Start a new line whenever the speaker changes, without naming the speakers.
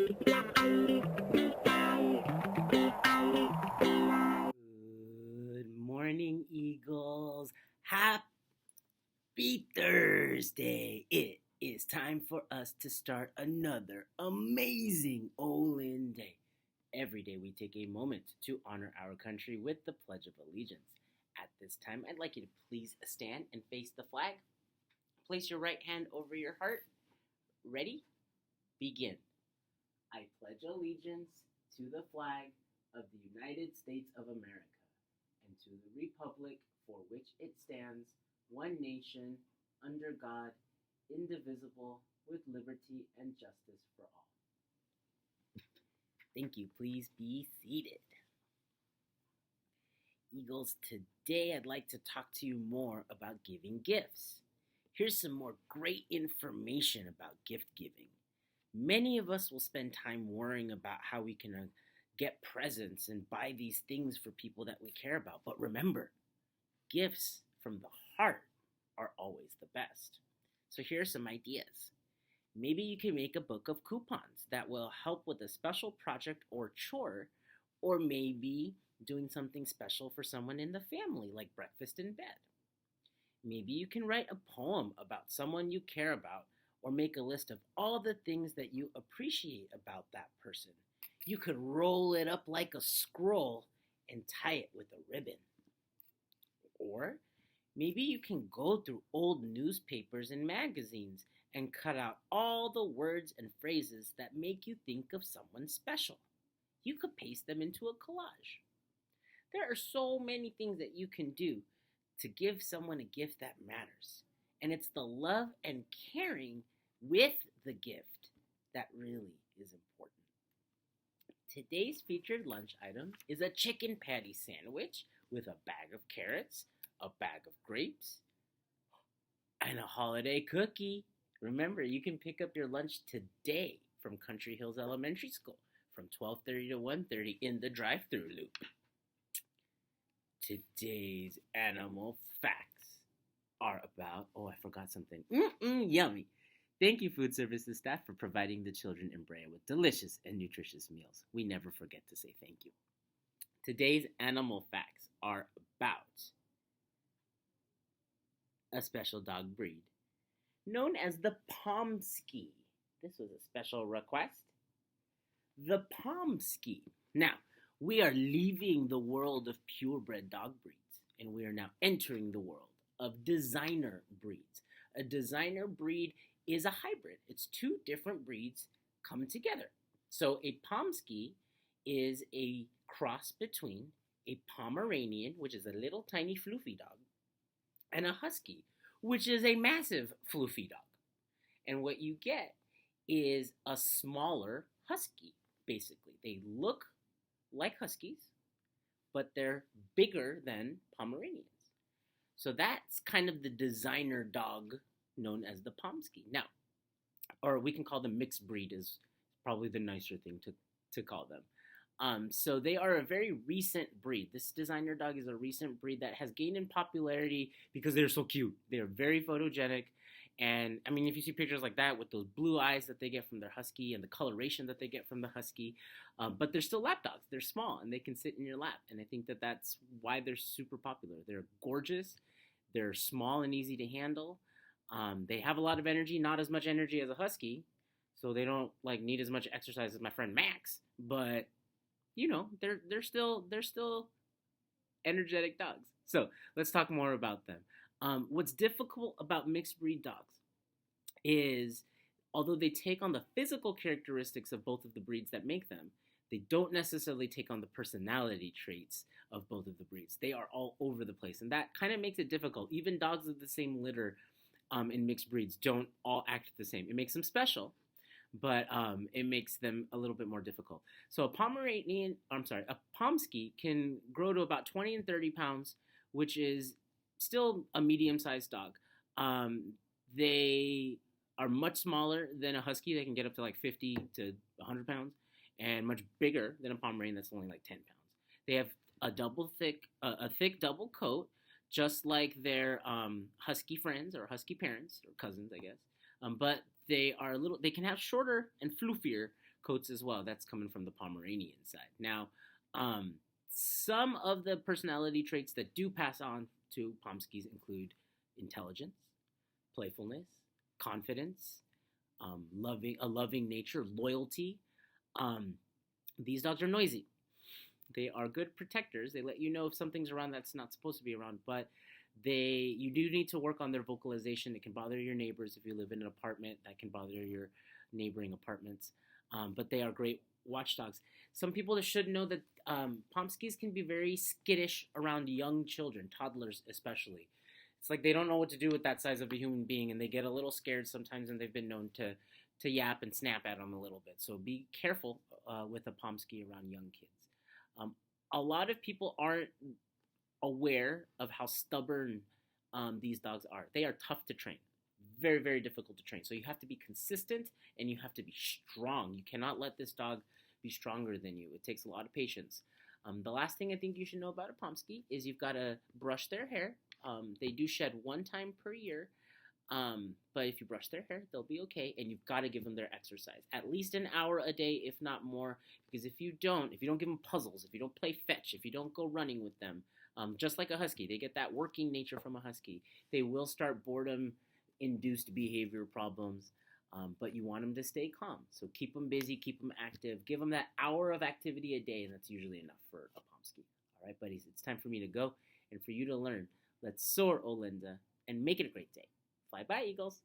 Good morning, Eagles. Happy Thursday. It is time for us to start another amazing Olin Day. Every day we take a moment to honor our country with the Pledge of Allegiance. At this time, I'd like you to please stand and face the flag. Place your right hand over your heart. Ready? Begin. I pledge allegiance to the flag of the United States of America and to the republic for which it stands, one nation, under God, indivisible, with liberty and justice for all. Thank you. Please be seated. Eagles, today I'd like to talk to you more about giving gifts. Here's some more great information about gift giving. Many of us will spend time worrying about how we can get presents and buy these things for people that we care about. But remember, gifts from the heart are always the best. So here are some ideas. Maybe you can make a book of coupons that will help with a special project or chore, or maybe doing something special for someone in the family, like breakfast in bed. Maybe you can write a poem about someone you care about, or make a list of all the things that you appreciate about that person. You could roll it up like a scroll and tie it with a ribbon. Or maybe you can go through old newspapers and magazines and cut out all the words and phrases that make you think of someone special. You could paste them into a collage. There are so many things that you can do to give someone a gift that matters. And it's the love and caring with the gift that really is important. Today's featured lunch item is a chicken patty sandwich with a bag of carrots, a bag of grapes, and a holiday cookie. Remember, you can pick up your lunch today from Country Hills Elementary School from 12:30 to 1:30 in the drive-thru loop. Today's animal facts are about, I forgot something. Yummy. Thank you, food services staff, for providing the children in Brea with delicious and nutritious meals. We never forget to say thank you. Today's animal facts are about a special dog breed known as the Pomsky. This was a special request. The Pomsky. Now, we are leaving the world of purebred dog breeds, and we are now entering the world of designer breeds. A designer breed is a hybrid. It's two different breeds come together. So a Pomsky is a cross between a Pomeranian, which is a little tiny floofy dog, and a Husky, which is a massive floofy dog. And what you get is a smaller Husky, basically. They look like Huskies, but they're bigger than Pomeranians. So that's kind of the designer dog known as the Pomsky. Now, or we can call them mixed breed is probably the nicer thing to call them. So they are a very recent breed. This designer dog is a recent breed that has gained in popularity because they're so cute. They're very photogenic. And I mean, if you see pictures like that with those blue eyes that they get from their Husky and the coloration that they get from the Husky, but they're still lap dogs. They're small and they can sit in your lap. And I think that that's why they're super popular. They're gorgeous. They're small and easy to handle. They have a lot of energy, not as much energy as a Husky, so they don't need as much exercise as my friend Max. But they're still energetic dogs. So let's talk more about them. What's difficult about mixed breed dogs is, although they take on the physical characteristics of both of the breeds that make them, they don't necessarily take on the personality traits of both of the breeds. They are all over the place, and that kind of makes it difficult. Even dogs of the same litter in mixed breeds don't all act the same. It makes them special, but it makes them a little bit more difficult. So a Pomsky can grow to about 20 and 30 pounds, which is still a medium-sized dog. They are much smaller than a Husky. They can get up to 50 to 100 pounds, and much bigger than a Pomeranian that's only 10 pounds. They have a thick double coat, just like their Husky friends or Husky parents or cousins, I guess. But they can have shorter and floofier coats as well. That's coming from the Pomeranian side. Now, um, some of the personality traits that do pass on to Pomskis include intelligence, playfulness, confidence, a loving nature, loyalty. Um, these dogs are noisy. They are good protectors. They let you know if something's around that's not supposed to be around, but you do need to work on their vocalization. It can bother your neighbors if you live in an apartment. That can bother your neighboring apartments. But they are great watchdogs. Some people should know that Pomskis can be very skittish around young children, toddlers especially. It's like they don't know what to do with that size of a human being, and they get a little scared sometimes, and they've been known to yap and snap at them a little bit. So be careful with a Pomsky around young kids. Um, a lot of people aren't aware of how stubborn these dogs are. They are tough to train, very, very difficult to train. So you have to be consistent and you have to be strong. You cannot let this dog be stronger than you. It takes a lot of patience. The last thing I think you should know about a Pomsky is you've got to brush their hair. They do shed one time per year. But if you brush their hair, they'll be okay, and you've got to give them their exercise. At least an hour a day, if not more, because if you don't give them puzzles, if you don't play fetch, if you don't go running with them, just like a husky, they get that working nature from a husky. They will start boredom-induced behavior problems, but you want them to stay calm. So keep them busy, keep them active, give them that hour of activity a day, and that's usually enough for a Pomsky. All right, buddies, it's time for me to go and for you to learn. Let's soar, Olinda, and make it a great day. Fly by, Eagles.